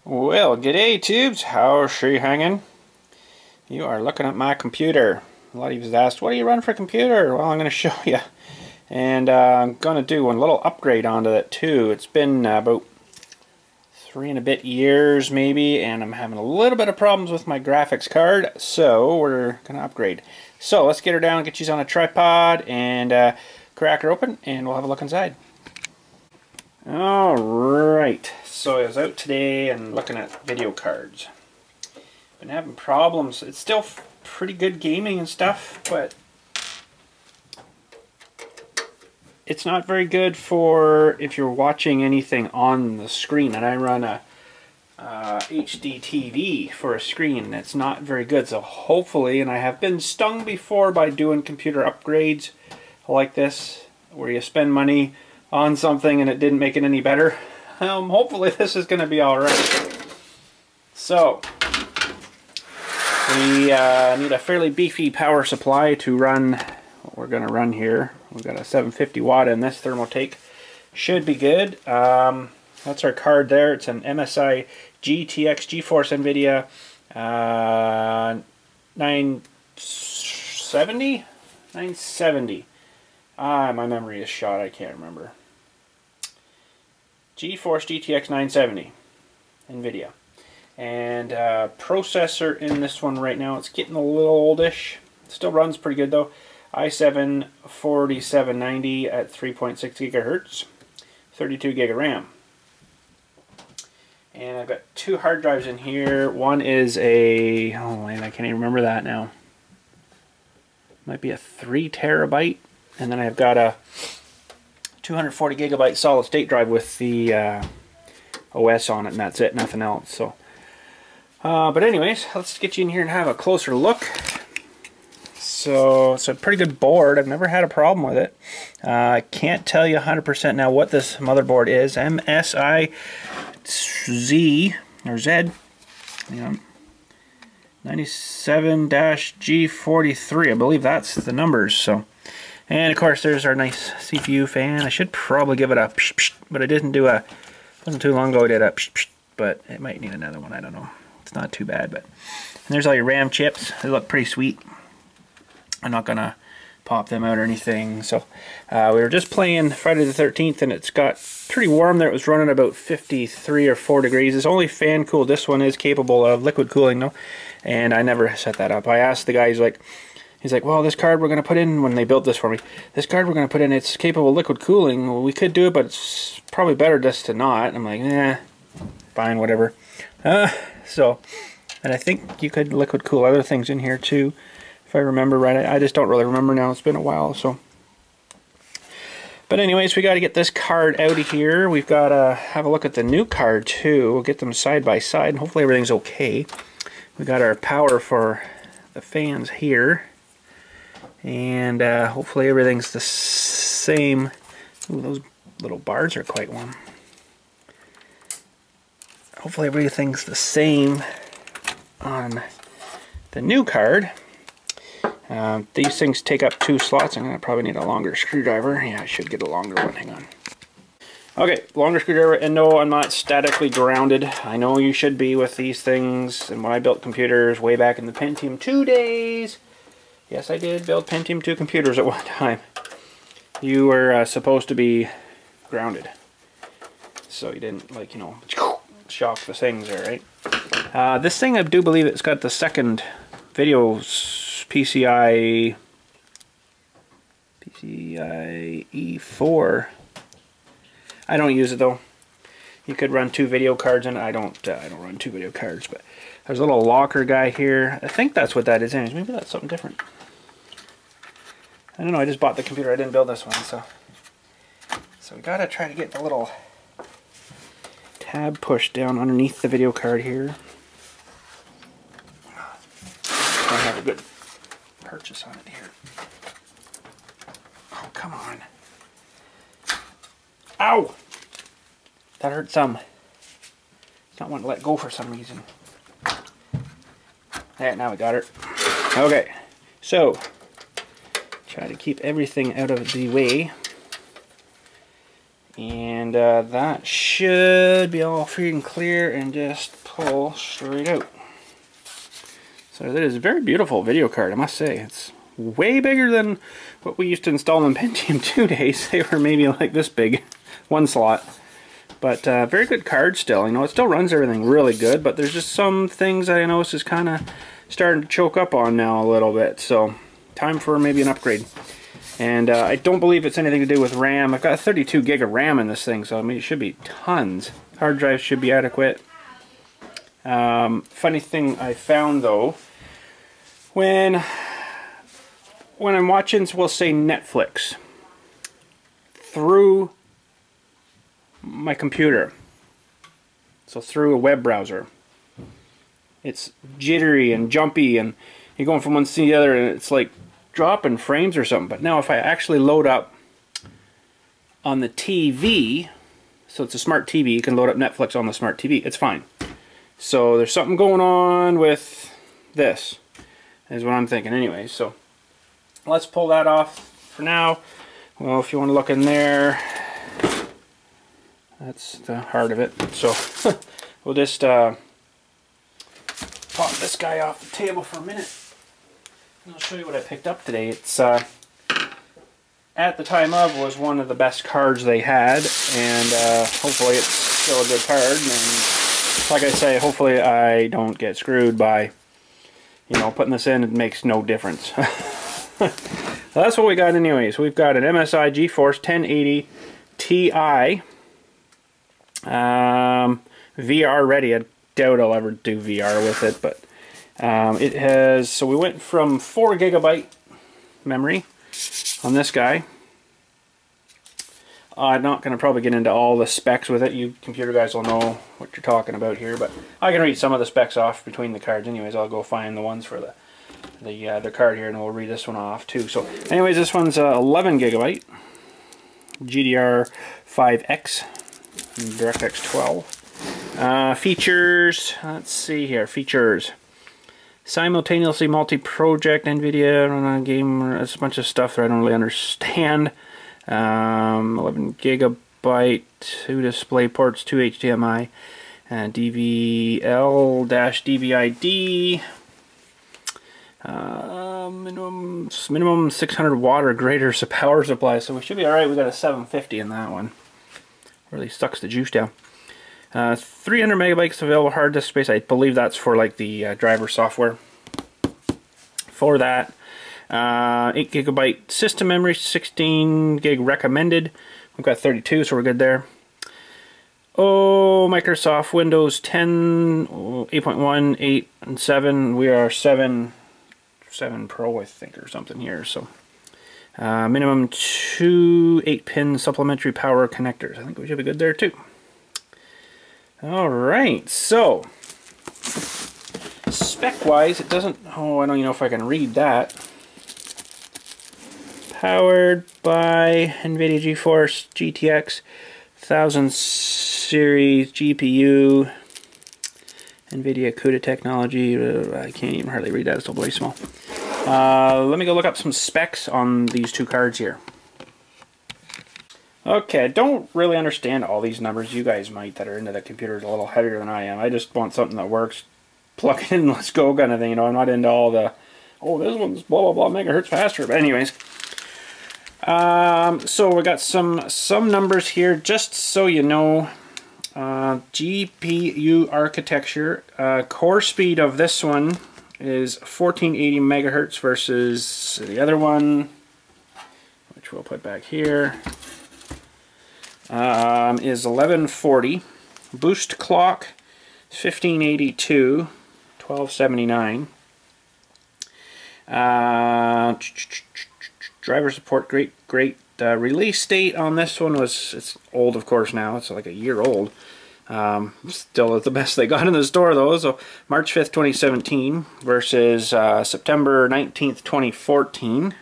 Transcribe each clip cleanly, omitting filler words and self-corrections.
Well, g'day tubes, how's she hanging? You are looking at my computer. A lot of you have asked, what do you run for a computer? Well, I'm going to show you. And I'm going to do one little upgrade onto that too. It's been about 3 and a bit years maybe, and I'm having a little bit of problems with my graphics card, so we're going to upgrade. So let's get her down, get you on a tripod, and crack her open, and we'll have a look inside. Alright, so I was out today and looking at video cards. Been having problems. It's still pretty good gaming and stuff, but it's not very good for if you're watching anything on the screen. And I run a HD TV for a screen that's not very good. So hopefully, and I have been stung before by doing computer upgrades like this, where you spend money on something and it didn't make it any better. Hopefully this is going to be alright. So, we need a fairly beefy power supply to run what we're going to run here. We've got a 750 watt in this thermotake. Should be good. That's our card there. It's an MSI GTX GeForce NVIDIA 970? 970. My memory is shot. I can't remember. GeForce GTX 970 NVIDIA. And processor in this one right now, it's getting a little oldish. Still runs pretty good though. i7 4790 at 3.6 gigahertz, 32 gig of RAM. And I've got 2 hard drives in here. One is a, oh man, I can't even remember that now. Might be a 3 terabyte. And then I've got a 240 gigabyte solid state drive with the OS on it, and that's it, nothing else. So, but anyways, let's get you in here and have a closer look. So it's a pretty good board. I've never had a problem with it. I can't tell you 100% now what this motherboard is. MSI Z or Z, you know, 97-G43. I believe that's the numbers. So. And of course there's our nice CPU fan. I should probably give it a psh, psh, but I didn't do a, wasn't too long ago I did a psh, psh, but it might need another one, I don't know. It's not too bad, but. And there's all your RAM chips. They look pretty sweet. I'm not gonna pop them out or anything. So we were just playing Friday the 13th and it's got pretty warm there. It was running about 53 or 4 degrees. It's only fan cooled. This one is capable of liquid cooling though. And I never set that up. I asked the guy, he's like, well, this card we're going to put in, when they built this for me, this card we're going to put in, it's capable of liquid cooling. Well, we could do it, but it's probably better just to not. I'm like, fine, whatever. So, and I think you could liquid cool other things in here too, if I remember right. I just don't really remember now. It's been a while, so. But anyways, we got to get this card out of here. We've got to have a look at the new card too. We'll get them side by side, and hopefully everything's okay. We got our power for the fans here. And hopefully everything's the same. Ooh, those little bars are quite warm. Hopefully everything's the same on the new card. These things take up 2 slots. I'm going to probably need a longer screwdriver. Yeah, I should get a longer one. Hang on. Okay, longer screwdriver. And no, I'm not statically grounded. I know you should be with these things. And when I built computers way back in the Pentium 2 days, yes, I did build Pentium 2 computers at one time. You were supposed to be grounded. So you didn't, like, you know, shock the things there, right? This thing, I do believe it's got the second video PCIe 4. I don't use it though. You could run 2 video cards in it. I don't run 2 video cards, but there's a little locker guy here. I think that's what that is anyways. Maybe that's something different. I don't know, I just bought the computer, I didn't build this one, so we gotta try to get the little tab pushed down underneath the video card here. I have a good purchase on it here. Oh, come on. Ow! That hurt some. It's not wanting to let go for some reason. There, now we got her. Okay, so try to keep everything out of the way. And that should be all free and clear and just pull straight out. So that is a very beautiful video card, I must say. It's way bigger than what we used to install in Pentium 2 days. They were maybe like this big, one slot. But very good card still. You know, it still runs everything really good, but there's just some things I notice is kind of starting to choke up on now a little bit. So time for maybe an upgrade. And I don't believe it's anything to do with RAM. I've got 32 gig of RAM in this thing, so I mean it should be tons. Hard drive should be adequate. Funny thing I found though, when I'm watching, we'll say Netflix through my computer, so through a web browser, it's jittery and jumpy, and you're going from one to the other, and it's like dropping frames or something. But now if I actually load up on the TV, so it's a smart TV, you can load up Netflix on the smart TV, it's fine. So there's something going on with this, is what I'm thinking anyway. So let's pull that off for now. Well, if you want to look in there, that's the heart of it. So we'll just pop this guy off the table for a minute. And I'll show you what I picked up today. It's at the time of was one of the best cards they had, and hopefully it's still a good card. And like I say, hopefully I don't get screwed by, you know, putting this in. It makes no difference. Well, that's what we got anyways. We've got an MSI GeForce 1080 Ti. VR ready. I doubt I'll ever do VR with it, but it has, so we went from 4 GB memory on this guy. I'm not going to probably get into all the specs with it. You computer guys will know what you're talking about here, but I can read some of the specs off between the cards anyways. I'll go find the ones for the card here, and we'll read this one off too. So anyways, this one's 11 GB GDR5X DirectX 12. Features, let's see here, features. Simultaneously multi-project, NVIDIA, run on a game, it's a bunch of stuff that I don't really understand. 11 GB, 2 display ports, 2 HDMI, DVL-DVI-D. Minimum 600 watt or greater power supply, so we should be alright. We got a 750 in that one. Really sucks the juice down. 300 megabytes available hard disk space. I believe that's for like the driver software. For that, 8 GB system memory, 16 gig recommended. We've got 32, so we're good there. Oh, Microsoft Windows 10, 8.1, 8, and 7. We are 7 Pro, I think, or something here. So minimum 2 8-pin supplementary power connectors. I think we should be good there too. Alright, so spec-wise, it doesn't, oh, I don't even know if I can read that. Powered by NVIDIA GeForce GTX 1000 series GPU, NVIDIA CUDA technology. I can't even hardly read that, it's so bloody small. Let me go look up some specs on these two cards here. Okay, I don't really understand all these numbers. You guys might that are into the computers a little heavier than I am. I just want something that works. Plug it in, let's go kind of thing. You know, I'm not into all the, oh, this one's blah, blah, blah megahertz faster. But anyways, so we got some numbers here, just so you know. GPU architecture. Core speed of this one is 1480 megahertz versus the other one, which we'll put back here. Is 1140. Boost clock 1582, 1279. Driver support, great. Release date on this one was, it's old of course now, it's like a year old. Still the best they got in the store though, so March 5th, 2017 versus September 19th, 2014.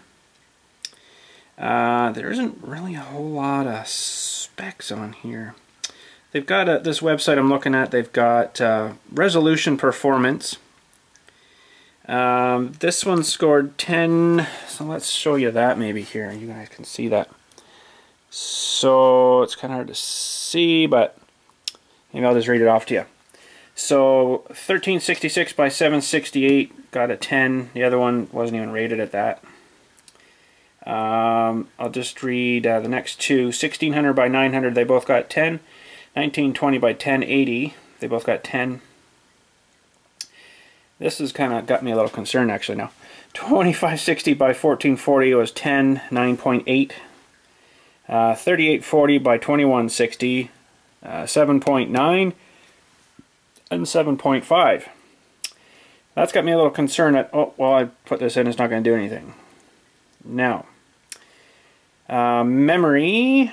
There isn't really a whole lot of specs on here. They've got this website I'm looking at, they've got resolution performance. This one scored 10, so let's show you that maybe here. You guys can see that. So it's kind of hard to see, but maybe I'll just read it off to you. So 1366 by 768 got a 10. The other one wasn't even rated at that. I'll just read the next two. 1600 by 900, they both got 10. 1920 by 1080, they both got 10. This has kind of got me a little concerned actually now. 2560 by 1440 was 10, 9.8. 3840 by 2160, 7.9, and 7.5. That's got me a little concerned that, oh, well, I put this in, it's not going to do anything. Now, memory,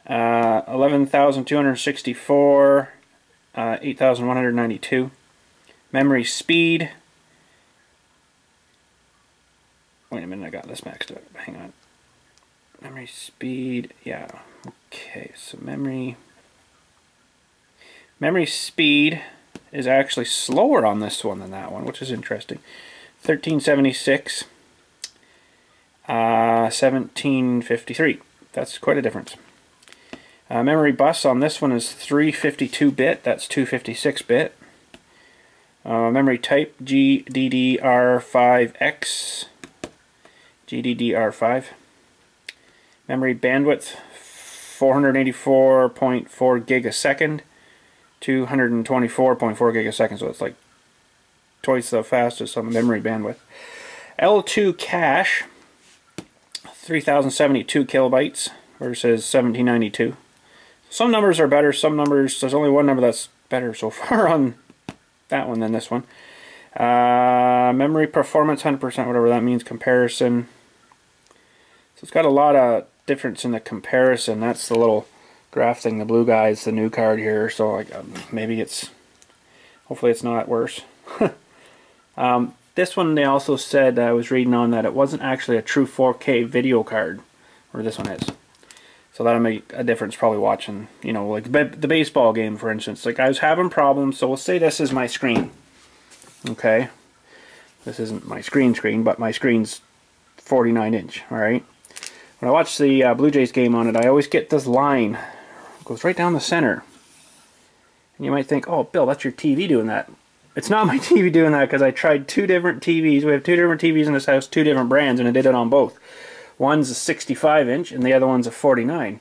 11,264, 8,192. Memory speed, wait a minute, I got this maxed out, hang on. Memory speed, yeah, okay, so memory speed is actually slower on this one than that one, which is interesting. 1376, 1753, that's quite a difference. Memory bus on this one is 352-bit, that's 256-bit. Memory type GDDR5X, GDDR5. Memory bandwidth 484.4 gig a second, 224.4 gig a second, so it's like twice the fastest on the memory bandwidth. L2 cache 3072 kilobytes versus 1792. Some numbers are better, some numbers, there's only one number that's better so far on that one than this one. Memory performance 100%, whatever that means, comparison. So it's got a lot of difference in the comparison. That's the little graph thing. The blue guy is the new card here, so like, maybe it's, hopefully it's not worse. This one they also said, I was reading on, that it wasn't actually a true 4K video card, where this one is. So that'll make a difference probably watching, you know, like the baseball game, for instance. Like I was having problems, so we'll say this is my screen. Okay, this isn't my screen, but my screen's 49-inch, alright? When I watch the Blue Jays game on it, I always get this line. It goes right down the center. And you might think, oh, Bill, that's your TV doing that. It's not my TV doing that, because I tried two different TVs. We have two different TVs in this house, two different brands, and I did it on both. One's a 65-inch, and the other one's a 49.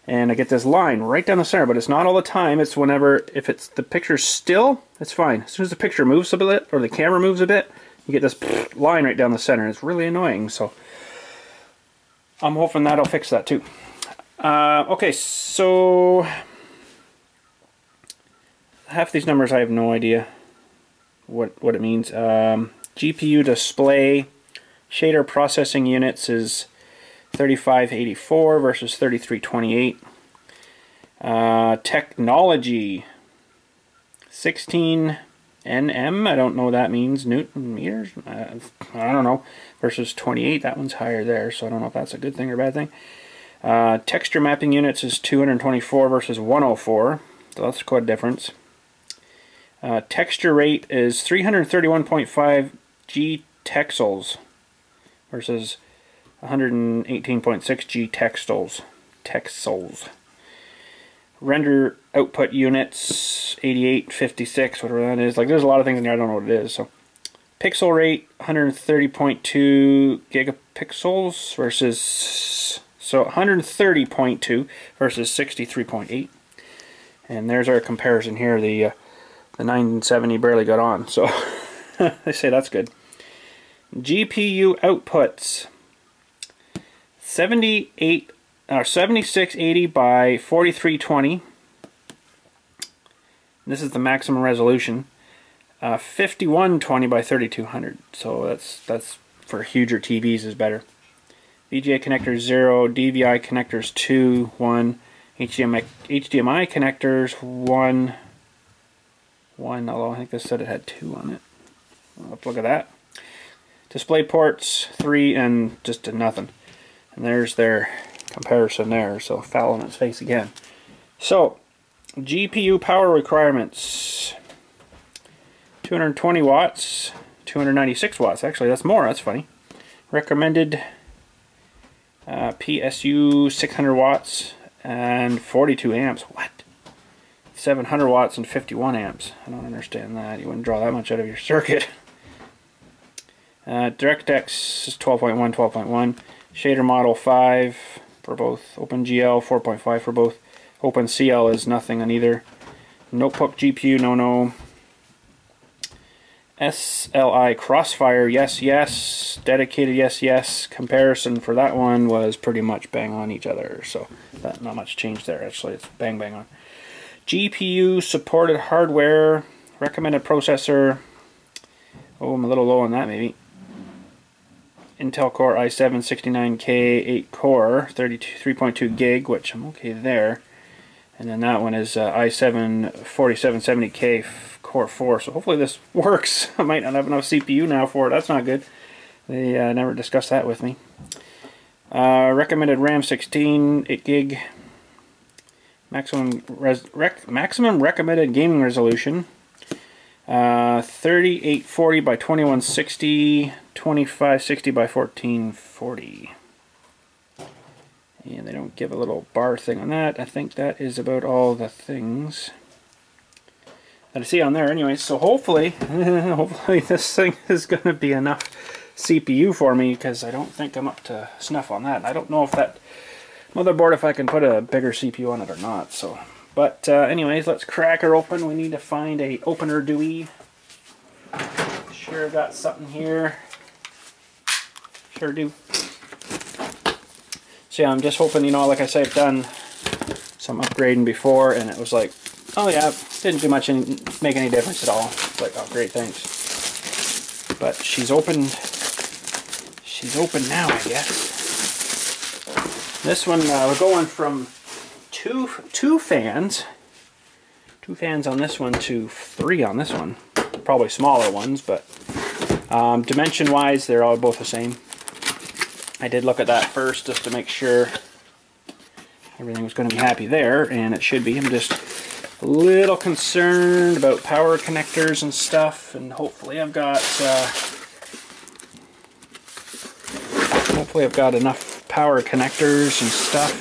And I get this line right down the center, but it's not all the time. It's whenever, if it's the picture's still, it's fine. As soon as the picture moves a bit, or the camera moves a bit, you get this line right down the center. It's really annoying, so I'm hoping that'll fix that too. Okay, so half these numbers I have no idea what it means. GPU display shader processing units is 3584 versus 3328. Technology 16 nm, I don't know what that means, Newton meters, I don't know, versus 28. That one's higher there, so I don't know if that's a good thing or a bad thing. Texture mapping units is 224 versus 104, so that's quite a difference. Texture rate is 331.5 G texels versus 118.6 G texels. Render output units 8856, whatever that is. Like, there's a lot of things in there I don't know what it is. So pixel rate 130.2 gigapixels versus 130.2 versus 63.8. And there's our comparison here. The 970 barely got on, so they say that's good. GPU outputs 7680 by 4320. This is the maximum resolution. 5120 by 3200. So that's for huger TVs is better. VGA connectors 0, DVI connectors 2, 1, HDMI connectors 1, although I think this said it had 2 on it. Well, look at that. Display ports 3 and just a nothing. And there's their comparison there, so foul on its face again. So, GPU power requirements. 220 watts, 296 watts. Actually, that's more, that's funny. Recommended PSU 600 watts and 42 amps. What? 700 watts and 51 amps. I don't understand that. You wouldn't draw that much out of your circuit. DirectX is 12.1, 12.1. Shader model 5 for both. OpenGL 4.5 for both. OpenCL is nothing on either. Notebook GPU, no. SLI Crossfire, yes, yes. Dedicated, yes, yes. Comparison for that one was pretty much bang on each other, so not much change there. Actually, it's bang on. GPU supported hardware, recommended processor. Oh, I'm a little low on that maybe. Intel Core i7 69K 8 core, 3.2 gig, which I'm okay there. And then that one is i7 4770K Core 4. So hopefully this works. I might not have enough CPU now for it. That's not good. They never discussed that with me. Recommended RAM 16, 8 gig. Maximum recommended gaming resolution. 3840 by 2160, 2560 by 1440. And they don't give a little bar thing on that. I think that is about all the things that I see on there anyway. So hopefully, hopefully this thing is going to be enough CPU for me, because I don't think I'm up to snuff on that. I don't know if that motherboard, if I can put a bigger CPU on it or not. So, but anyways, let's crack her open. We need to find a opener Dewey. Sure got something here. Sure do. So yeah, I'm just hoping, you know, like I say, I've done some upgrading before, and it was like, oh yeah, didn't do much, make any difference at all. It's like, oh great, thanks. But she's open now, I guess. This one, we're going from two fans on this one to 3 on this one. Probably smaller ones, but dimension-wise, they're all both the same. I did look at that first just to make sure everything was going to be happy there, and it should be. I'm just a little concerned about power connectors and stuff, and hopefully I've got enough power connectors and stuff.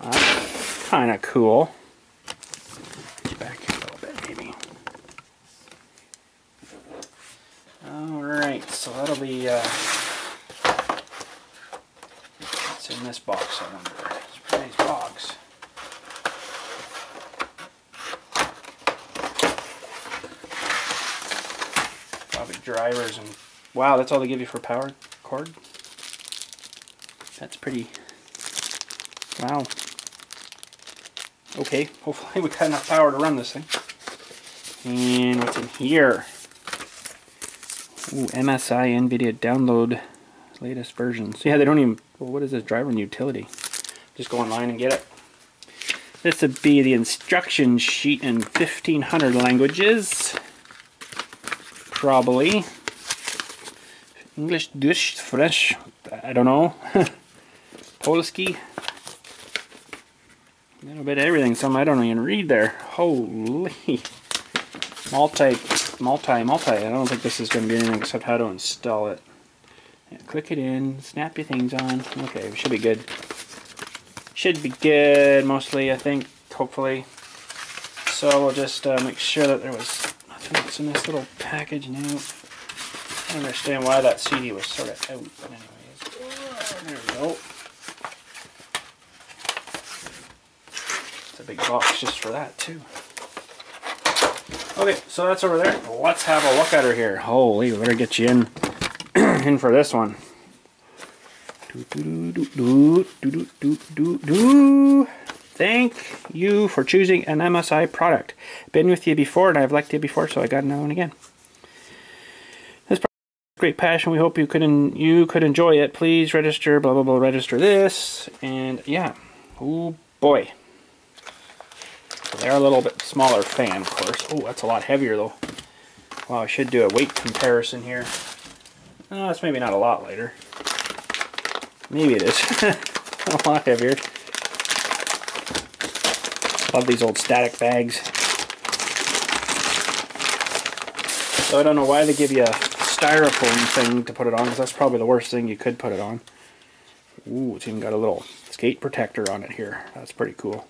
That's kind of cool. Back a little bit, maybe. Alright, so that'll be what's in this box, I wonder. It's a pretty nice box. Probably drivers and wow, that's all they give you for power cord? That's pretty, wow. Okay, hopefully we got enough power to run this thing. And what's in here? Ooh, MSI NVIDIA download latest versions. Yeah, they don't even, well, what is this, driver and utility? Just go online and get it. This would be the instruction sheet in 1500 languages. Probably. English, Dutch, French, I don't know. Polski. A little bit of everything. Some I don't even read there. Holy. Multi. I don't think this is going to be anything except how to install it. Yeah, click it in, snap your things on. Okay, we should be good. Should be good, mostly, I think, hopefully. So we'll just make sure that there was nothing else in this little package now. I don't understand why that CD was sort of out, but anyways. There we go. It's a big box just for that, too. Okay, so that's over there. Let's have a look at her here. Holy, we better get you in, in for this one. Thank you for choosing an MSI product. Been with you before, and I've liked you before, so I got another one again. This product is great passion. We hope you could enjoy it. Please register, blah blah blah. Register this, and yeah. Oh boy. They're a little bit smaller fan, of course. Oh, that's a lot heavier, though. Well, I should do a weight comparison here. Oh, it's maybe not a lot lighter. Maybe it is. A lot heavier. Love these old static bags. So I don't know why they give you a styrofoam thing to put it on, because that's probably the worst thing you could put it on. Ooh, it's even got a little skate protector on it here. That's pretty cool.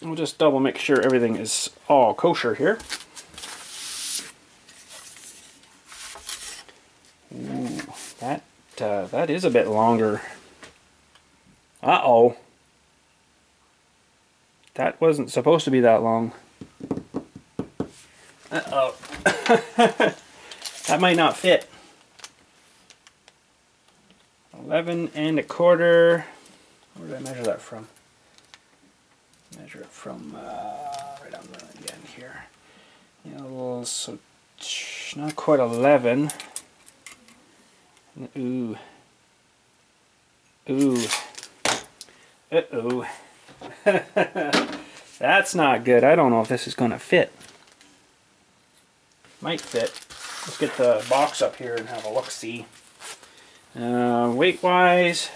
We'll just double make sure everything is all kosher here. Ooh, that is a bit longer. Uh-oh. That wasn't supposed to be that long. Uh-oh. That might not fit. 11 1/4. Where did I measure that from? Measure it from right on the end here. Yeah, so not quite 11. Ooh. Ooh. Uh-oh. That's not good. I don't know if this is going to fit. Might fit. Let's get the box up here and have a look-see. Weight-wise,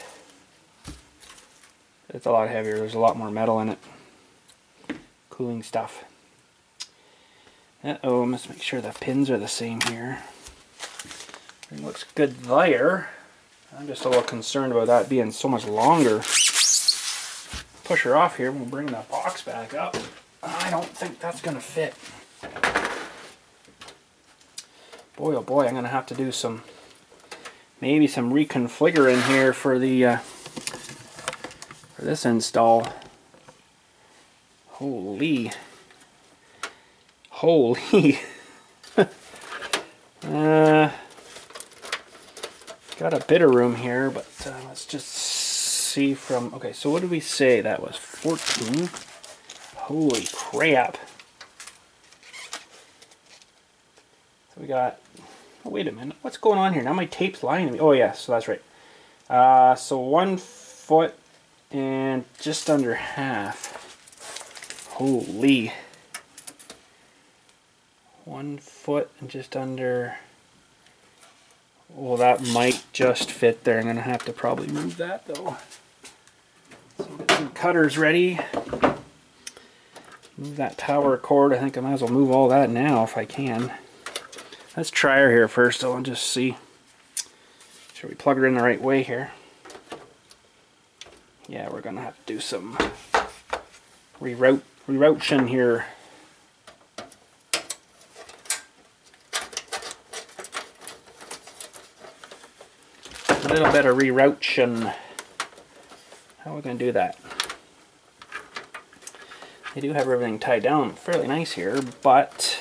it's a lot heavier. There's a lot more metal in it. Cooling stuff. Uh-oh, let's make sure the pins are the same here. It looks good there. I'm just a little concerned about that being so much longer. Push her off here, we'll bring the box back up. I don't think that's going to fit. Boy, oh boy, I'm going to have to do some, maybe some reconfiguring here for the, for this install. Holy. Holy. Got a bit of room here, but let's just see from, okay, so what did we say? That was 14. Holy crap. So we got, oh, wait a minute, what's going on here? Now my tape's lying to me. Oh yeah, so that's right. So 1 foot and just under half. Holy. 1 foot and just under. Well, that might just fit there. I'm going to have to probably move that though. So get some cutters ready. Move that tower cord. I think I might as well move all that now if I can. Let's try her here first though and just see. Make sure we plug her in the right way here. Yeah, we're going to have to do some rerouting here. A little bit of rerouting. How are we going to do that? I do have everything tied down fairly nice here, but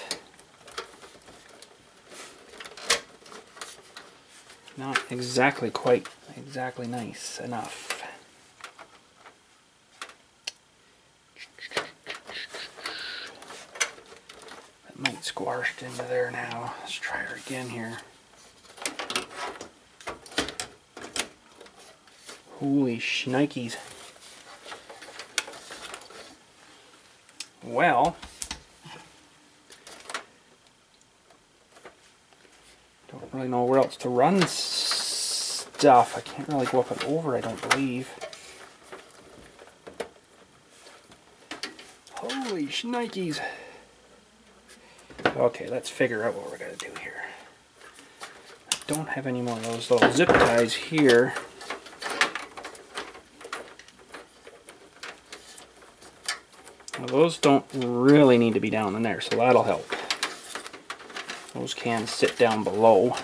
not exactly quite exactly nice enough. That might squashed into there now. Let's try her again here. Holy shnikes. Well, don't really know where else to run stuff. I can't really go up and over, I don't believe. Holy shnikes. Okay, let's figure out what we're going to do here. I don't have any more of those little zip ties here. Now those don't really need to be down in there, so that'll help. Those can sit down below.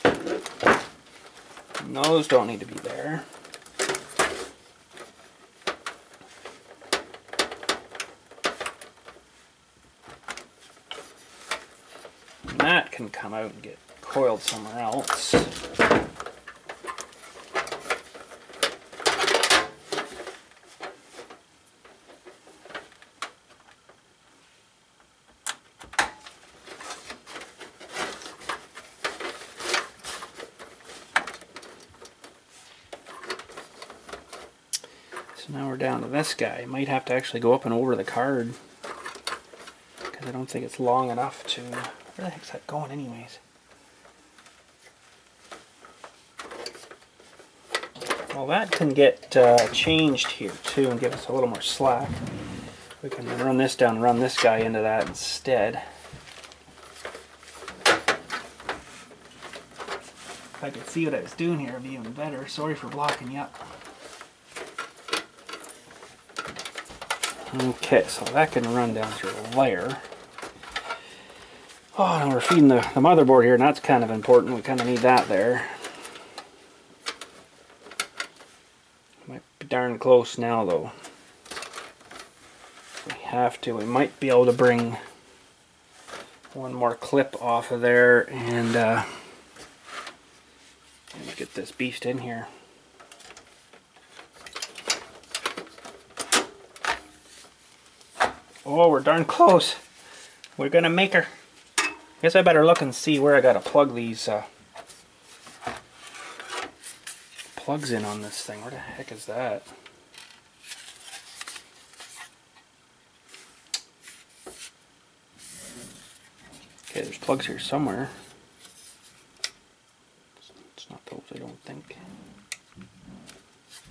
And those don't need to be there. And that can come out and get coiled somewhere else. So now we're down to this guy. Might have to actually go up and over the card because I don't think it's long enough to. Where the heck's that going anyways? Well, that can get changed here too and give us a little more slack. We can run this down, run this guy into that instead. If I could see what I was doing here, it'd be even better. Sorry for blocking you up. Okay, so that can run down through the wire. Oh, and we're feeding the motherboard here, and that's kind of important. We kind of need that there. Might be darn close now, though. If we have to, we might be able to bring one more clip off of there and get this beast in here. Oh, we're darn close. We're gonna make her. I guess I better look and see where I gotta plug these plugs in on this thing. Where the heck is that? Okay, there's plugs here somewhere. It's not those, I don't think.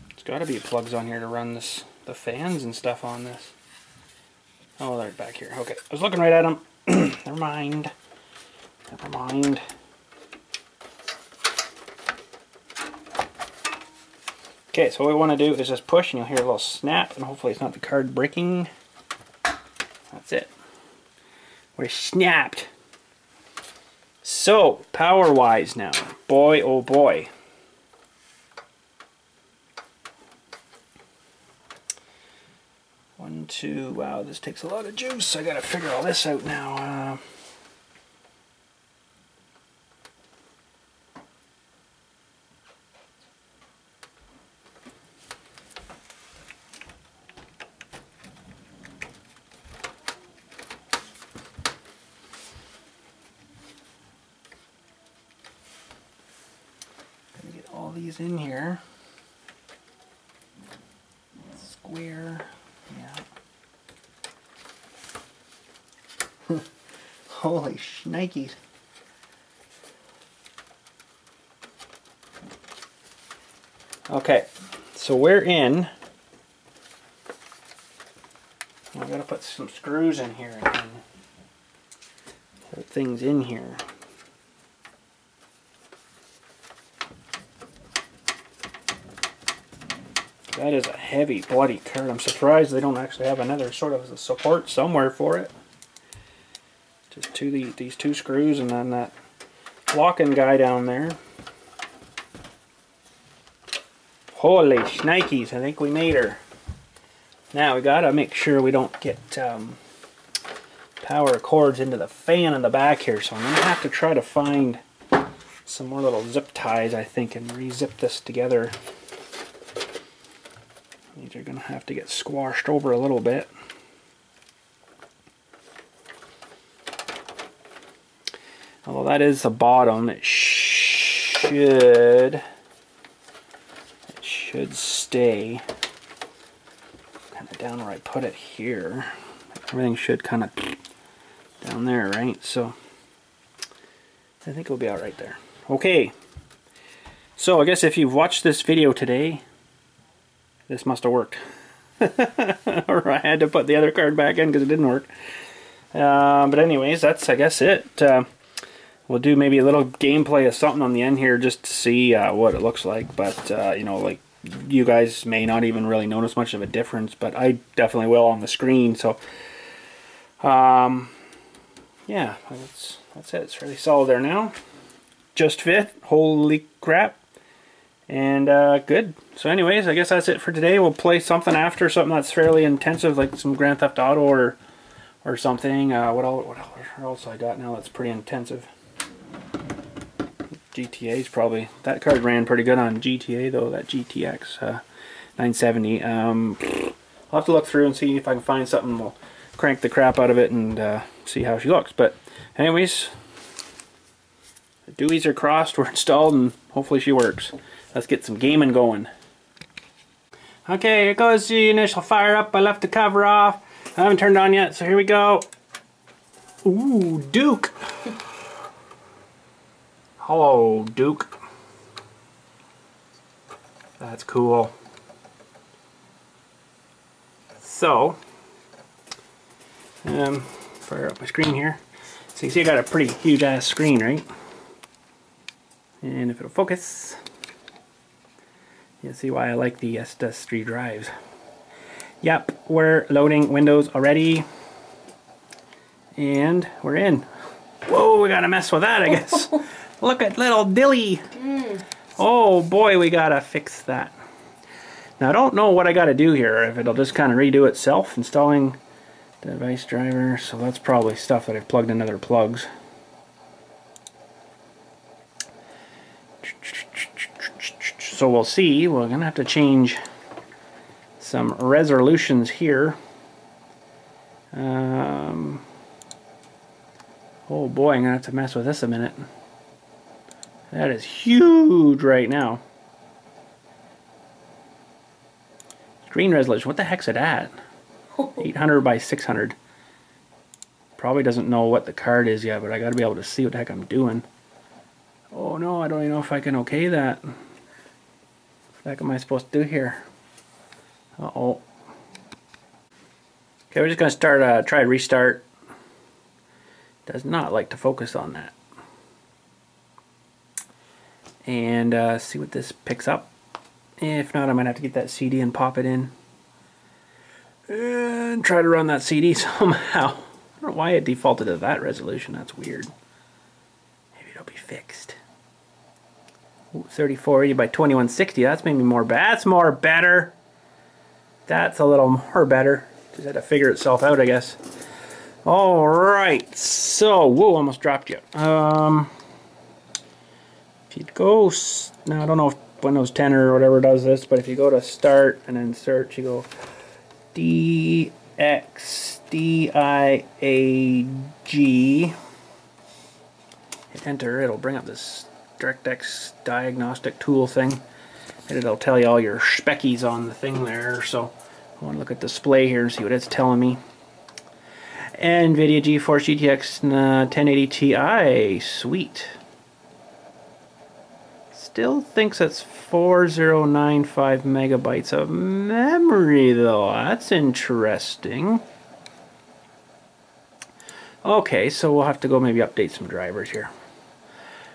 There's gotta be plugs on here to run this, the fans and stuff on this. Oh, they're back here. Okay, I was looking right at them. Never mind. Never mind. Okay, so what we want to do is just push, and you'll hear a little snap, and hopefully it's not the card breaking. That's it. We're snapped. So, power-wise now. Boy, oh boy. One, two, wow, this takes a lot of juice. I gotta figure all this out now. Gonna get all these in here. Square. Yeah. Holy shnikes. Okay, so we're in. I'm gonna put some screws in here and put things in here. That is a heavy, bloody card. I'm surprised they don't actually have another sort of a support somewhere for it. Just these two screws and then that locking guy down there. Holy shnikes, I think we made her. Now we gotta make sure we don't get power cords into the fan in the back here, so I'm gonna have to try to find some more little zip ties, I think, and re-zip this together. These are going to have to get squashed over a little bit. Although that is the bottom, it should stay kind of down where I put it here. Everything should kind of down there, right? So I think it'll be all right there. Okay. So I guess if you've watched this video today, this must have worked. Or I had to put the other card back in because it didn't work. But anyways, that's, I guess, it. We'll do maybe a little gameplay of something on the end here just to see what it looks like. But, you know, like, you guys may not even really notice much of a difference, but I definitely will on the screen. So, yeah, that's it. It's fairly solid there now. Just fit. Holy crap. And good. So anyways, I guess that's it for today. We'll play something after, something that's fairly intensive, like some Grand Theft Auto or something. What else I got now that's pretty intensive? GTA's probably, that card ran pretty good on GTA though, that GTX 970. I'll have to look through and see if I can find something. We'll crank the crap out of it and see how she looks. But anyways, the Deweys are crossed, we're installed, and hopefully she works. Let's get some gaming going. Okay, here goes the initial fire up. I left the cover off. I haven't turned on yet, so here we go. Ooh, Duke. Hello, Duke. That's cool. So, Fire up my screen here. So you see I got a pretty huge ass screen, right? And if it'll focus, you'll see why I like the SSD drives. Yep, we're loading Windows already. And we're in. Whoa, we gotta mess with that, I guess. Look at little Dilly. Oh boy, we gotta fix that. Now I don't know what I gotta do here, if it'll just kind of redo itself, installing device driver. So that's probably stuff that I've plugged in other plugs. So we'll see. We're gonna have to change some resolutions here. Oh boy, I'm gonna have to mess with this a minute. That is huge right now. Screen resolution, what the heck's it at? 800 by 600. Probably doesn't know what the card is yet, but I gotta be able to see what the heck I'm doing. Oh no, I don't even know if I can okay that. What the heck am I supposed to do here? Uh-oh. Okay, we're just gonna start, try restart. Does not like to focus on that. And see what this picks up. If not, I might have to get that CD and pop it in. And try to run that CD somehow. I don't know why it defaulted to that resolution. That's weird. Maybe it'll be fixed. Ooh, 3480 by 2160. That's maybe more bad. That's more better. That's a little more better. Just had to figure itself out, I guess. Alright, so, whoa, almost dropped you. If you go, now I don't know if Windows 10 or whatever does this, but if you go to Start and then Search, you go DXDIAG, hit Enter, it'll bring up this DirectX diagnostic tool thing, and it'll tell you all your speckies on the thing there. So I want to look at display here and see what it's telling me. NVIDIA GeForce GTX 1080 Ti, sweet. Still thinks it's 4095 megabytes of memory though. That's interesting. Okay, so we'll have to go maybe update some drivers here,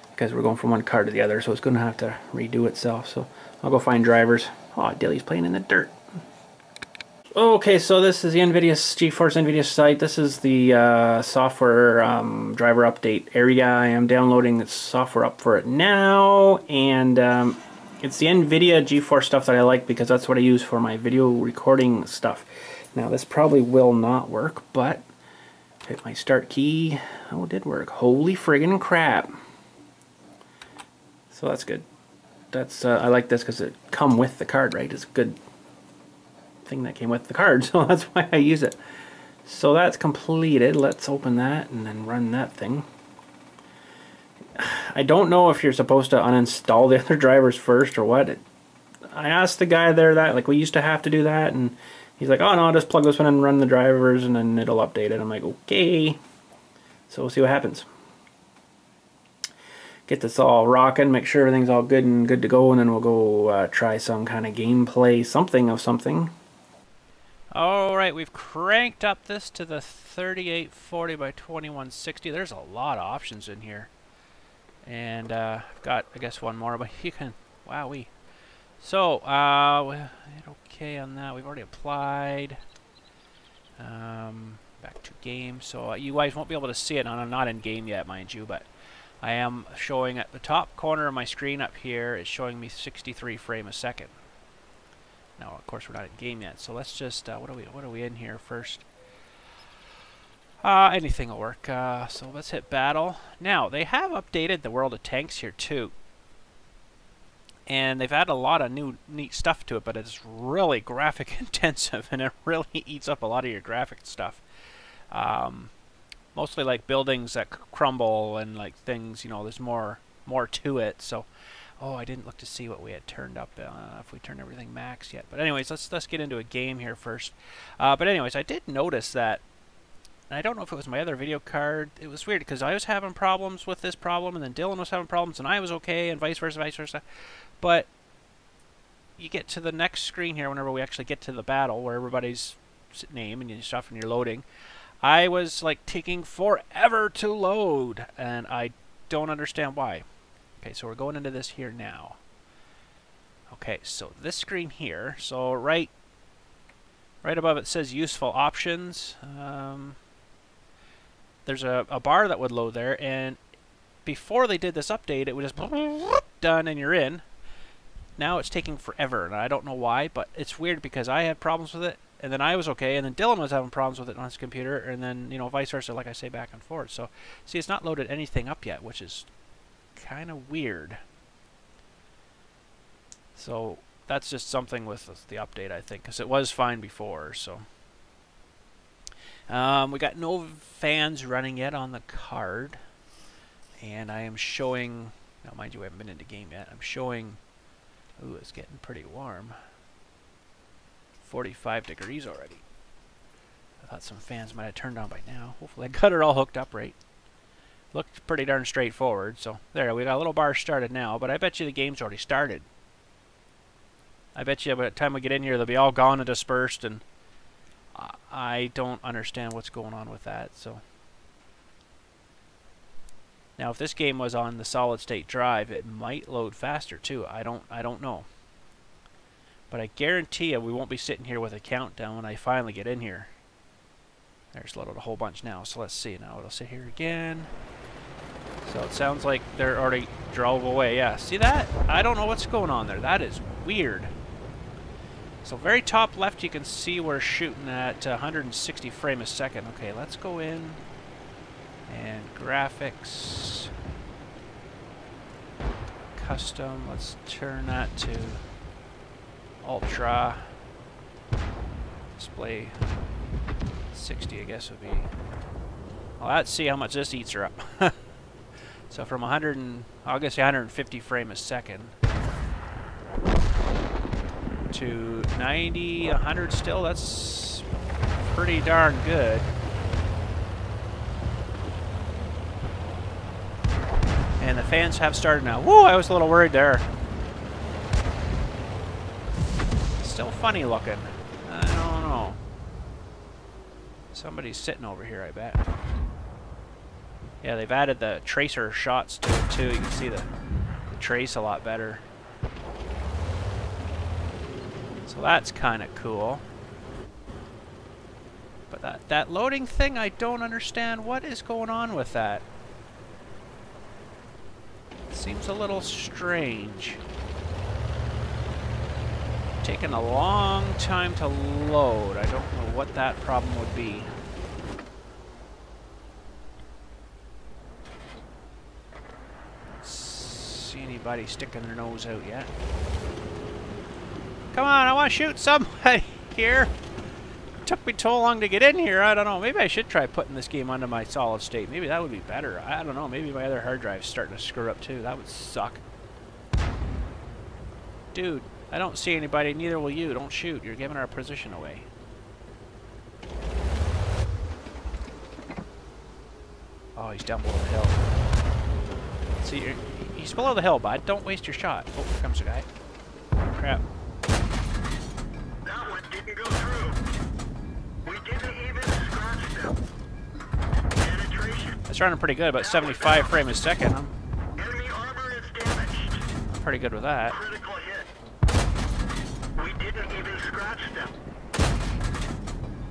because we're going from one card to the other, so it's going to have to redo itself. So I'll go find drivers. Oh, Dilly's playing in the dirt. Okay, so this is the GeForce NVIDIA site. This is the software driver update area. I am downloading the software up for it now, and it's the NVIDIA GeForce stuff that I like because that's what I use for my video recording stuff. Now this probably will not work, but hit my start key. Oh, it did work. Holy friggin' crap! So that's good. That's I like this because it come with the card, right? It's a good thing that came with the card, so that's why I use it. So that's completed. Let's open that and then run that thing. I don't know if you're supposed to uninstall the other drivers first or what. I asked the guy there that, like, we used to have to do that, and he's like, oh no, I'll just plug this one and run the drivers and then it'll update it. I'm like, okay. So we'll see what happens. Get this all rocking, make sure everything's all good and good to go, and then we'll go try some kind of gameplay, something of something. Alright, we've cranked up this to the 3840 by 2160. There's a lot of options in here. And I've got, I guess, one more, but you can, wowee. So, we hit okay on that. We've already applied. Back to game. So you guys won't be able to see it. I'm not in game yet, mind you, but I am showing at the top corner of my screen up here. It's showing me 63 frames a second. Now, of course, we're not in game yet, so let's just, what are we in here first? Anything will work. So let's hit battle. Now, they have updated the World of Tanks here, too. And they've added a lot of new, neat stuff to it, but it's really graphic intensive, and it really eats up a lot of your graphic stuff. Mostly like buildings that crumble and like things, you know, there's more to it, so... Oh, I didn't look to see what we had turned up, if we turned everything max yet. But anyways, let's get into a game here first. But anyways, I did notice that, and I don't know if it was my other video card. It was weird because I was having problems with this problem, and then Dylan was having problems, and I was okay, and vice versa. But you get to the next screen here whenever we actually get to the battle, where everybody's name and stuff, and you're loading. I was like taking forever to load, and I don't understand why. Okay, so we're going into this here now. Okay, so this screen here, so right above it says useful options. There's a bar that would load there, and before they did this update, it was just done and you're in. Now it's taking forever, and I don't know why, but it's weird because I had problems with it, and then I was okay, and then Dylan was having problems with it on his computer, and then, you know, vice versa, like I say, back and forth. So, see, it's not loaded anything up yet, which is kind of weird. So, that's just something with the update, I think, because it was fine before, so. We got no fans running yet on the card, and I am showing, now mind you, I haven't been into game yet, I'm showing, ooh, it's getting pretty warm. 45 degrees already. I thought some fans might have turned on by now. Hopefully I got it all hooked up right. Looked pretty darn straightforward. So there, we got a little bar started now, but I bet you the game's already started. I bet you by the time we get in here, they'll be all gone and dispersed, and I don't understand what's going on with that. So now, if this game was on the solid state drive, it might load faster too. I don't know. But I guarantee you we won't be sitting here with a countdown when I finally get in here. There's loaded a whole bunch now, so let's see. Now it'll sit here again. So it sounds like they're already drove away. Yeah, see that? I don't know what's going on there. That is weird. So very top left you can see we're shooting at 160 frames a second. Okay, let's go in and graphics. Custom, let's turn that to Ultra. Display 60, I guess would be. Well, let's see how much this eats her up. So from 100 and I'll guess 150 frames a second to 90, 100 still. That's pretty darn good. And the fans have started now. Woo! I was a little worried there. Still funny looking. I don't know. Somebody's sitting over here, I bet. Yeah, they've added the tracer shots to it too. You can see the trace a lot better. So that's kind of cool. But that loading thing, I don't understand what is going on with that. It seems a little strange. Taking a long time to load. I don't know what that problem would be. See anybody sticking their nose out yet? Come on, I want to shoot somebody here. It took me so long to get in here. I don't know. Maybe I should try putting this game onto my solid state. Maybe that would be better. I don't know. Maybe my other hard drive's starting to screw up too. That would suck. Dude, I don't see anybody. Neither will you. Don't shoot. You're giving our position away. Oh, he's down below the hill. See, he's below the hill, bud. Don't waste your shot. Oh, here comes a guy. Crap. That one didn't go through. We didn't even scratch them. Penetration. It's running pretty good, about 75 frames a second. I'm Enemy armor is damaged. pretty good with that. Critical hit. We didn't even scratch them.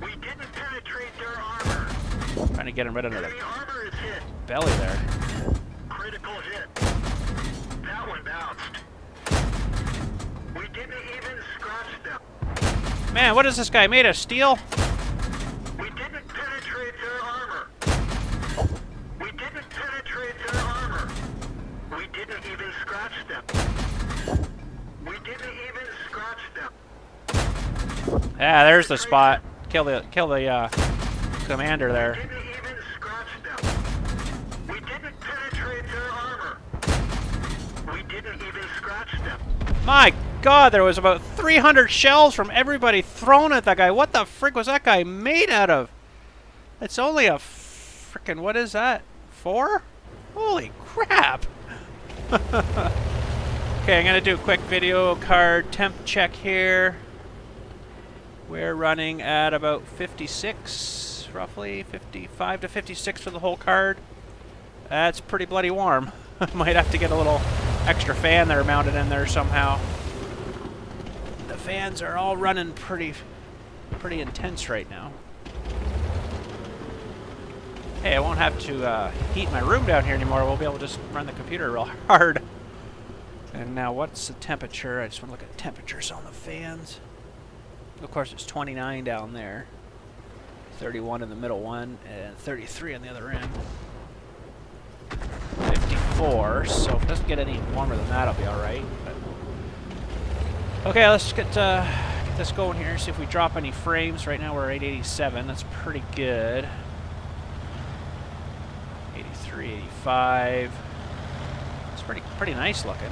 We didn't penetrate their armor. Trying to get him right under the Enemy armor is hit. belly there. Critical hit. That one bounced. We didn't even scratch them. Man, what is this guy made of? Steel? We didn't penetrate their armor. We didn't penetrate their armor. We didn't even scratch them. We didn't even scratch them. Yeah, there's the spot. Kill the commander there. We didn't even scratch them. We didn't penetrate their armor. We didn't even scratch them. My God, there was about 300 shells from everybody thrown at that guy. What the frick was that guy made out of? It's only a frickin', what is that? 4? Holy crap! Okay, I'm gonna do a quick video card temp check here. We're running at about 56 roughly 55 to 56 for the whole card. That's pretty bloody warm. Might have to get a little extra fan there mounted in there somehow. The fans are all running pretty intense right now. Hey, I won't have to heat my room down here anymore. We'll be able to just run the computer real hard. And now what's the temperature? I just want to look at temperatures on the fans. Of course, it's 29 down there. 31 in the middle one, and 33 on the other end. 54, so if it doesn't get any warmer than that, I'll be alright. Okay, let's get this going here, see if we drop any frames. Right now we're at 887, that's pretty good. 83, 85. It's pretty nice looking.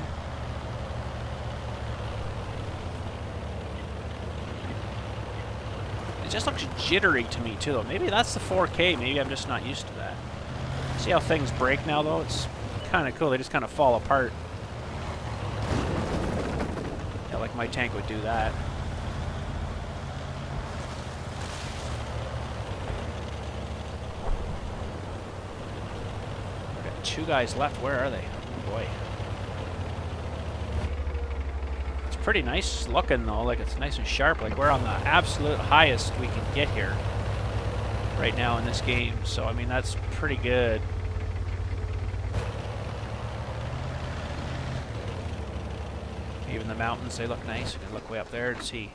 It just looks jittery to me too, though. Maybe that's the 4K. Maybe I'm just not used to that. See how things break now, though? It's kind of cool. They just kind of fall apart. Yeah, like my tank would do that. We've got 2 guys left. Where are they? Oh, boy. Pretty nice looking though, like it's nice and sharp, like we're on the absolute highest we can get here right now in this game, so I mean that's pretty good. Even the mountains, they look nice. You can look way up there and see,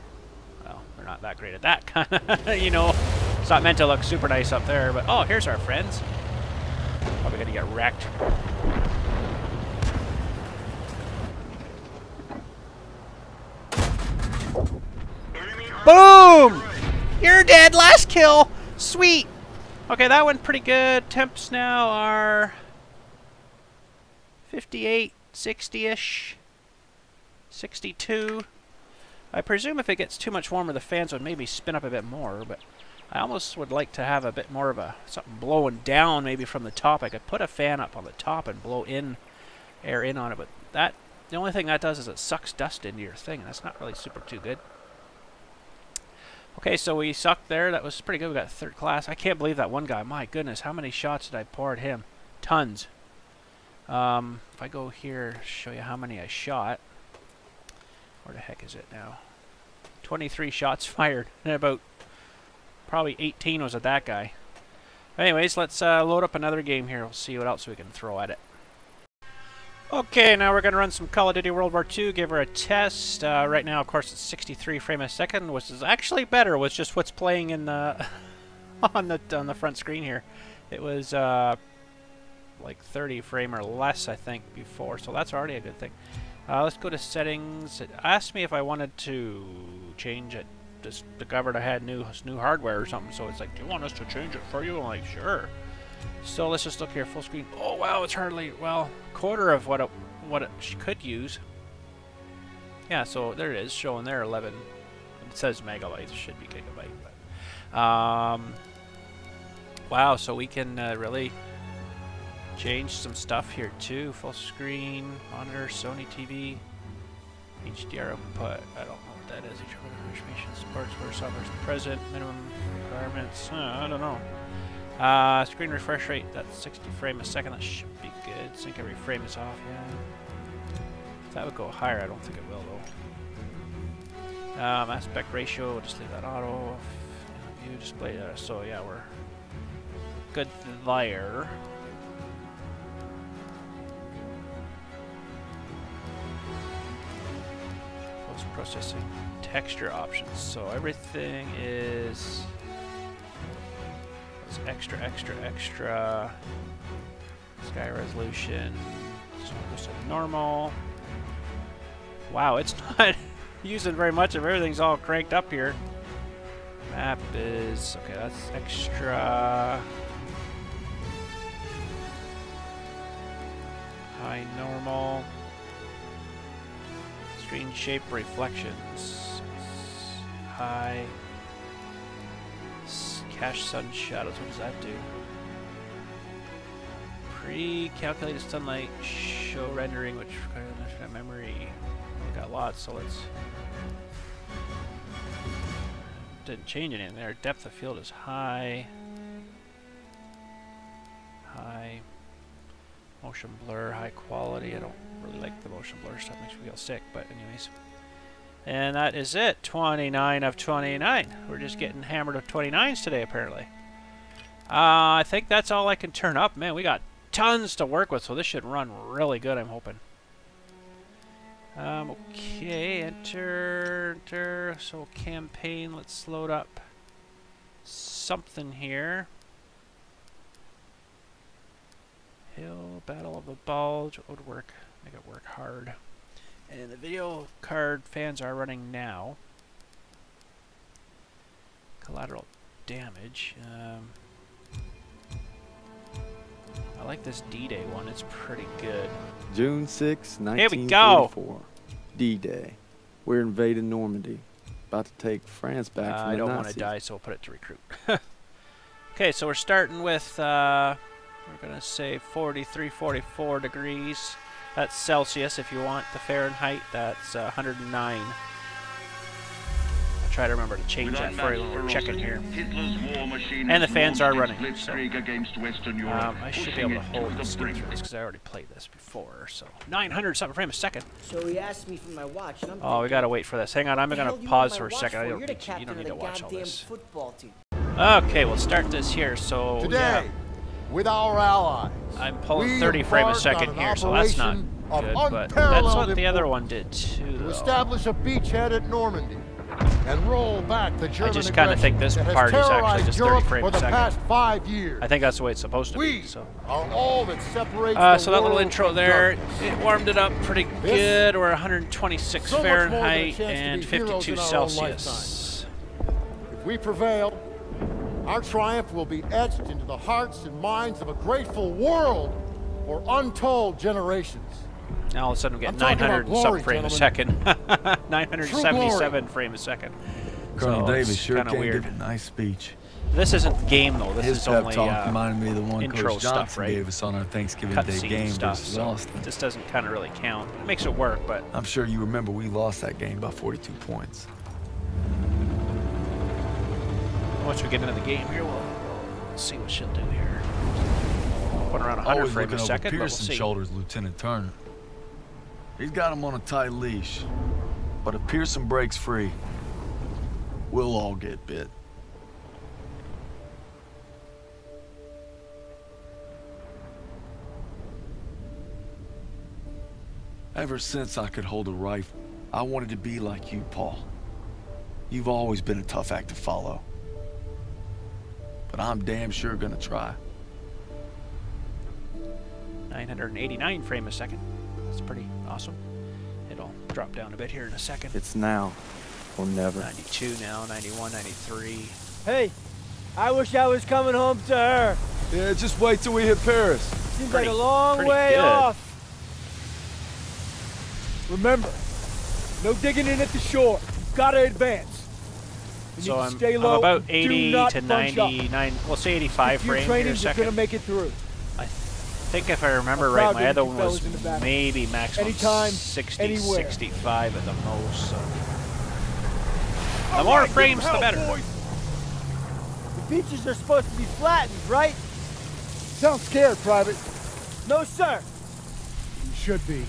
well, we're not that great at that kind of, you know, it's not meant to look super nice up there, but oh, here's our friends. Probably gonna get wrecked. Boom! You're dead. Last kill. Sweet. Okay, that went pretty good. Temps now are 58, 60-ish, 62. I presume if it gets too much warmer, the fans would maybe spin up a bit more, but I almost would like to have a bit more of a something blowing down maybe from the top. I could put a fan up on the top and blow in air in on it, but that the only thing that does is it sucks dust into your thing, and that's not really super too good. Okay, so we sucked there. That was pretty good. We got 3rd class. I can't believe that one guy. My goodness, how many shots did I pour at him? Tons. If I go here, show you how many I shot. Where the heck is it now? 23 shots fired. And about probably 18 was at that guy. Anyways, let's load up another game here. We'll see what else we can throw at it. Okay, now we're going to run some Call of Duty World War II, give her a test. Right now, of course, it's 63 frames a second, which is actually better with just what's playing in the on the front screen here. It was like 30 frame or less, I think, before, so that's already a good thing. Let's go to settings. It asked me if I wanted to change it. Just discovered I had new hardware or something, so it's like, do you want us to change it for you? I'm like, sure. So let's just look here, full screen. Oh wow, it's hardly, well, quarter of what it could use. Yeah, so there it is, showing there 11. It says megabytes, it should be gigabyte. But, wow, so we can really change some stuff here too. Full screen, monitor, Sony TV, HDR output. I don't know what that is. Information, sports, where summers present, minimum requirements. I don't know. Screen refresh rate, that's 60 frames a second. That should be good. Sync every frame is off, yeah. If that would go higher, I don't think it will though. Aspect ratio, we'll just leave that auto. View display, so yeah, we're good there. Post-processing texture options. So everything is extra, extra, extra. Sky resolution. Just goes to normal. Wow, it's not using very much of everything's all cranked up here. Map is okay. That's extra. High normal. Screen shape reflections. High. Cache sun shadows. What does that do? Pre-calculated sunlight show rendering, which requires memory. We got lots, so let's. Didn't change anything there. Depth of field is high. high. Motion blur, high quality. I don't really like the motion blur stuff. Makes me feel sick, but anyways. And that is it. 29 of 29. We're just getting hammered with 29s today, apparently. I think that's all I can turn up. Man, we got tons to work with, so this should run really good, I'm hoping. Okay, enter. So campaign, let's load up something here. Hill, Battle of the Bulge, what would work? Make it work hard. And the video card fans are running now. Collateral damage. I like this D-Day one, it's pretty good. June 6, Here we go. 1944. D-Day. We're invading Normandy. About to take France back from the Nazis. I don't want to die, so we'll put it to recruit. Okay, so we're starting with, we're going to say 43, 44 degrees. That's Celsius. If you want the Fahrenheit, that's 109. I'll try to remember to change that for you when we're checking here. And the fans are running, so I should be able to hold the skin through this because I already played this before. So 900 something frames a second. So he asked me for my watch, and I'm Oh, we gotta wait for this. Hang on, I'm gonna pause for a second. I don't need you don't need to watch all this. Okay, we'll start this here. So Today, yeah. with our allies, I'm pulling 30 frames a second here, so that's not good, but that's what the other one did too, to though. establish a beachhead at Normandy and roll back the German I just kind of think this part is actually just 30 frames a second. Past 5 years. I think that's the way it's supposed to be. So, are all that separates so that little intro there, it warmed it up pretty good. We're 126 Fahrenheit and 52 Celsius. If we prevail, our triumph will be etched into the hearts and minds of a grateful world for untold generations. Now all of a sudden we get 900 and some frame a second. 977 frame a second. Colonel So Davis sure kind of can weird. give a nice speech. This isn't game though. This His is pep only talk reminded me of the one intro Coach stuff, Johnson right? gave us on our Thanksgiving Day Cutscene game stuff. versus So Austin. this doesn't kind of really count. It makes it work, but I'm sure you remember we lost that game by 42 points. once we get into the game here, we'll see what she'll do here. Put around 100 Always frames looking a over second, but we'll Pearson's see. shoulders, Lieutenant Turner. He's got him on a tight leash. But if Pearson breaks free, we'll all get bit. Ever since I could hold a rifle, I wanted to be like you, Paul. You've always been a tough act to follow. But I'm damn sure gonna try. 989 frame a second. That's pretty awesome. It'll drop down a bit here in a second. It's now or never. 92 now, 91, 93. Hey, I wish I was coming home to her. Yeah, just wait till we hit Paris. Seems Pretty- like a long pretty way good. off. Remember, no digging in at the shore. You've got to advance. You So need to stay I'm low. about Do 80 not to bunch up. 99, we'll say 85 Few frames here a trainings are gonna second. make it through. I think if I remember I'm right, proud my to other you one fellas was in the back. maybe maximum Anytime, 60, anywhere. 65 at the most. So the more frames, the better. The beaches are supposed to be flattened, right? Sound scared, Private. No, sir. You should be.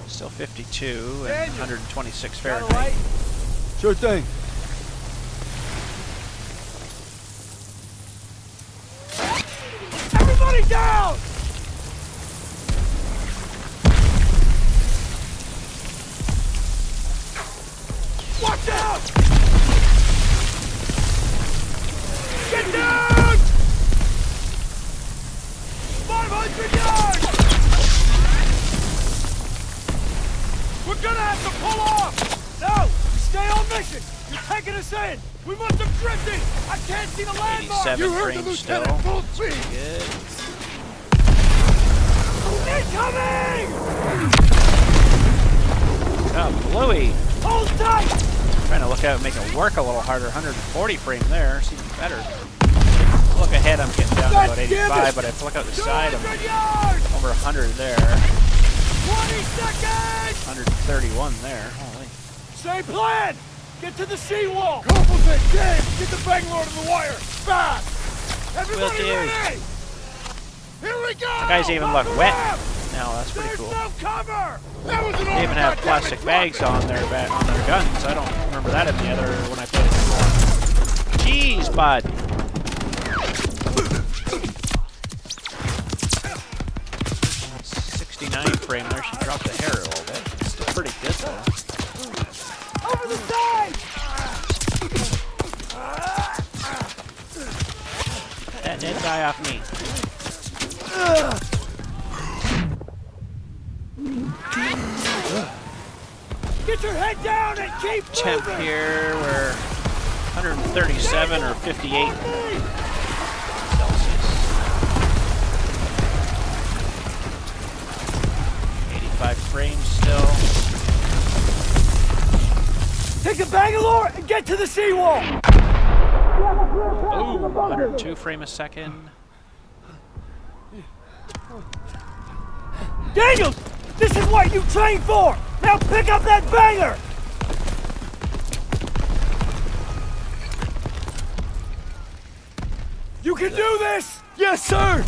Still 52 and Daniel, 126 Got it Fahrenheit. right? Sure thing. Everybody down! Watch out! Get down! 500 yards! We're gonna have to pull off! No! Stay on mission! You're taking us in! We must have drifted! I can't see the landmark! 87 frames still. Full speed. Good. Incoming! Oh, Bluey. Hold tight! Trying to look at it, make it work a little harder. 140 frame there, seems better. Look ahead, I'm getting down to about 85, but if I look out the side, I'm 200 yards! over 100 there. 20 seconds! 131 there. Holy. Same plan! Get to the seawall! Composite, James! Get the Bangalore to the wire! Fast! Everybody Will do. ready! Here we go! The guys even look wet. Now that's pretty There's cool. no cover! That was an They even have plastic bags on their guns. I don't remember that in the other when I played it before. Jeez, bud. Frame there. She dropped the hair a little bit. It's still pretty good though. Over the side! That dead guy off me. Get your head down and keep Temp moving! here. We're 137 or 58 Celsius. 85 frames still. Take the Bangalore and get to the seawall! Ooh, 102 frame a second. Daniels! This is what you trained for! Now pick up that banger! You can do this! Yes, sir!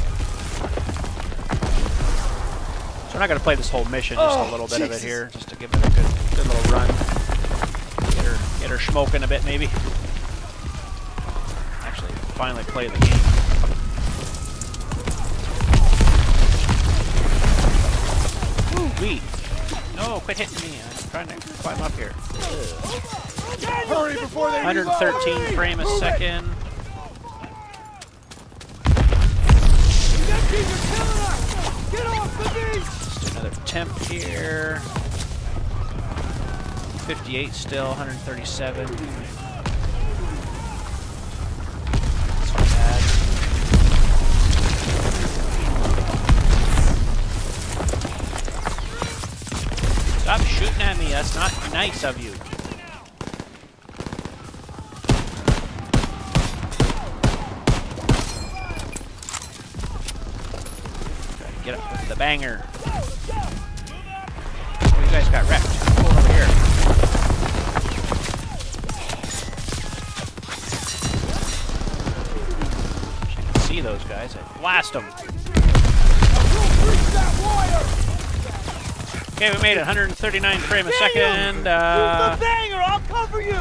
So we're not going to play this whole mission, just a little bit of it here, just to give it a good little run. Get her smoking a bit, maybe. Actually, finally play the game. Ooh-wee. No, quit hitting me. I'm trying to climb up here. Hurry before they 113 frame a second. Get off the beach! Let's do another temp here. 58 still, 137. That's not bad. Stop shooting at me, that's not nice of you. Try to get up with the banger. Oh, you guys got wrecked. Pull over here. I can see those guys. I blast them. Okay, we made it. 139 frame a second. Use the banger, I'll cover you!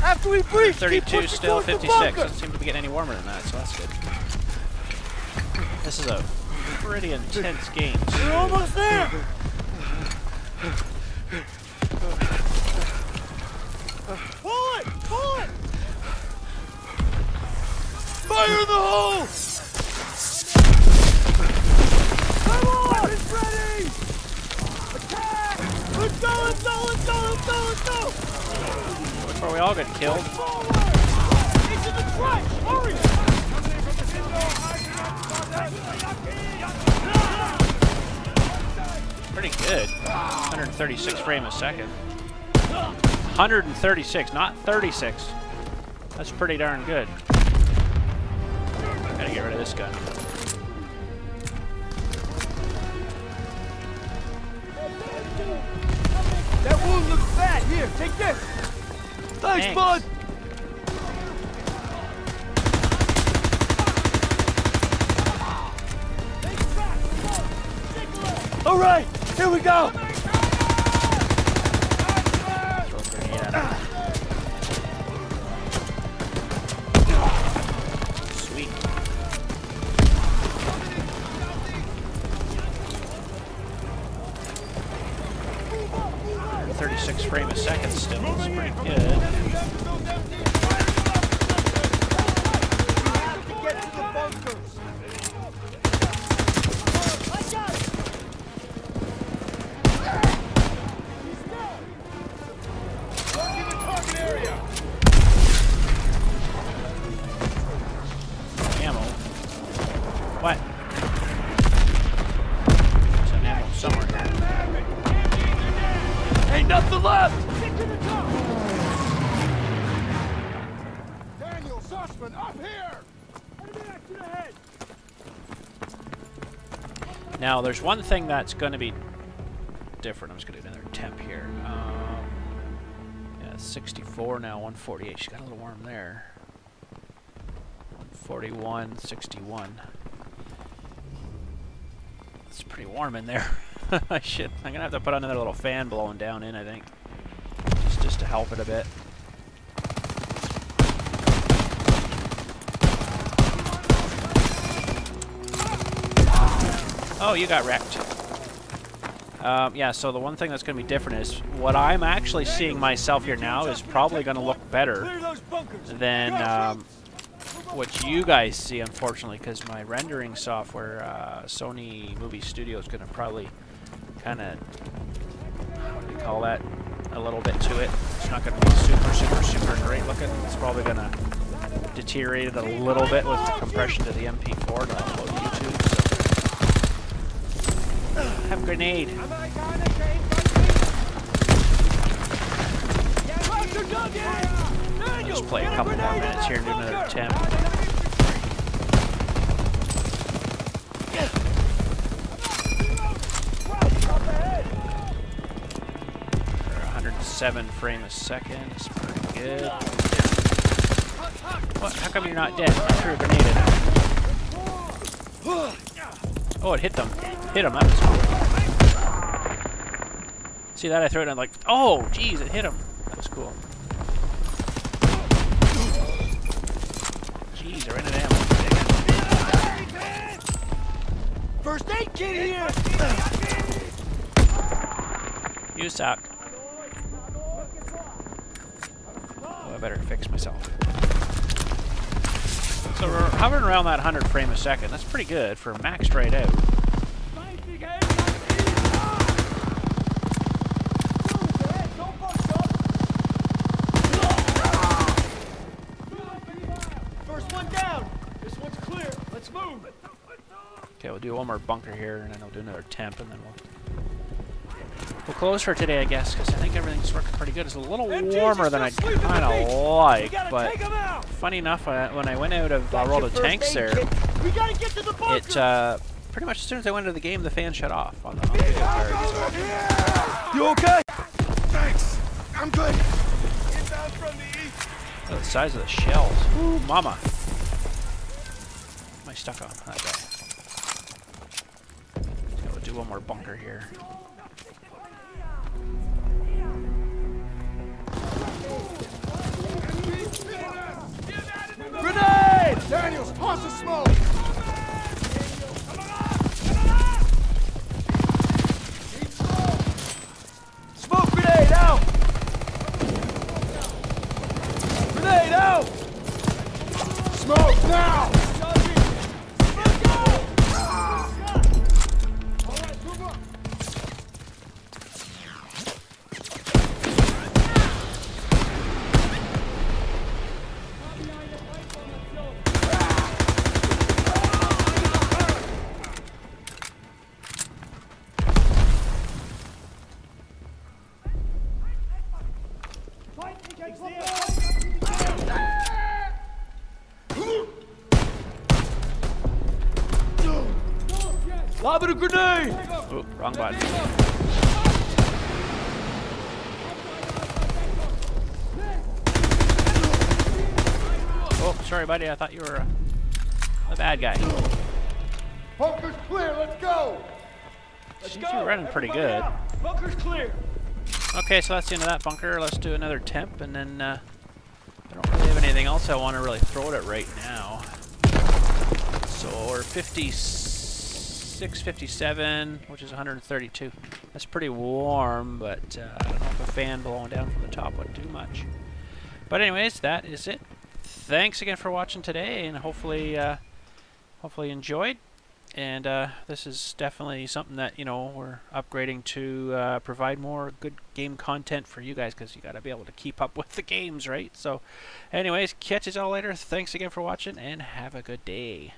After we breach, 32 still, 56. Doesn't seem to be getting any warmer than that, so that's good. This is a pretty intense game. We're almost there! Pull it! Pull it! Fire in the hole! Come on! It's ready! Attack! Let's go! Let's go! Let's go! Let's go! Let's go! Before we all get killed. Forward! Into the trench! Hurry! Pretty good. 136 frame a second. 136, not 36. That's pretty darn good. Gotta get rid of this gun. That wound looks bad. Here, take this. Thanks, bud. All right, here we go. Throw a grenade at him. Sweet. 36 frame a second still. That's pretty good. Get to the bunkers. Ammo. What? There's an ammo somewhere here. Ain't nothing left. Daniel Sussman, up here! Enemy action ahead. Now, there's one thing that's going to be different. I'm just going to do another temp here. Yeah, 64 now, 148. She got a little warm there. 141, 61. It's pretty warm in there. Shit, I'm gonna have to put another little fan blowing down in, I think. Just to help it a bit. Oh, you got wrecked. Yeah, so the one thing that's going to be different is what I'm actually seeing myself here now is probably going to look better than what you guys see, unfortunately, because my rendering software, Sony Movie Studio, is going to probably kind of, what do you call that, a little bit to it. It's not going to be super great looking. It's probably going to deteriorate it a little bit with the compression to the MP4 to upload to YouTube. So. Have a grenade. I'll just play a couple more minutes here and do another attempt. 107 frames a second. It's pretty good. What? How come you're not dead? I threw a grenade at him. Oh, it hit them. Hit him. That was cool. See that? I threw it and I'm like, oh, geez, it hit him. That was cool. Jeez, I ran out of ammo. First aid kit here! You suck. Oh, I better fix myself. So we're hovering around that 100 frame a second. That's pretty good for maxed right out. First one down. This one's clear. Let's move. Okay, we'll do one more bunker here, and then I'll do another temp, and then we'll close for today, I guess, because I think everything's working pretty good. It's a little warmer than I'd kind of like, but funny enough, when I went out of World of Tanks there, it pretty much as soon as I went into the game, the fan shut off on the video card. So. You okay? Thanks. I'm good. Inbound from the east. Oh, the size of the shells. Ooh, mama. What am I stuck on? That guy. Okay, we'll do one more bunker here. Grenade! Daniels, toss the smoke! Smoke grenade out! Grenade out! Smoke now! Lob it a grenade! Ooh, wrong button. Oh, sorry, buddy. I thought you were a bad guy. Bunker's clear, let's go! Seems you're running pretty good. Bunker's clear. Okay, so that's the end of that bunker. Let's do another temp, and then I don't really have anything else I want to really throw at right now. So we're 56, 57, which is 132. That's pretty warm, but I don't know if a fan blowing down from the top would do much. But anyways, that is it. Thanks again for watching today, and hopefully you enjoyed. And this is definitely something that, you know, we're upgrading to provide more good game content for you guys, because you got to be able to keep up with the games, right? So anyways, catch you all later. Thanks again for watching, and have a good day.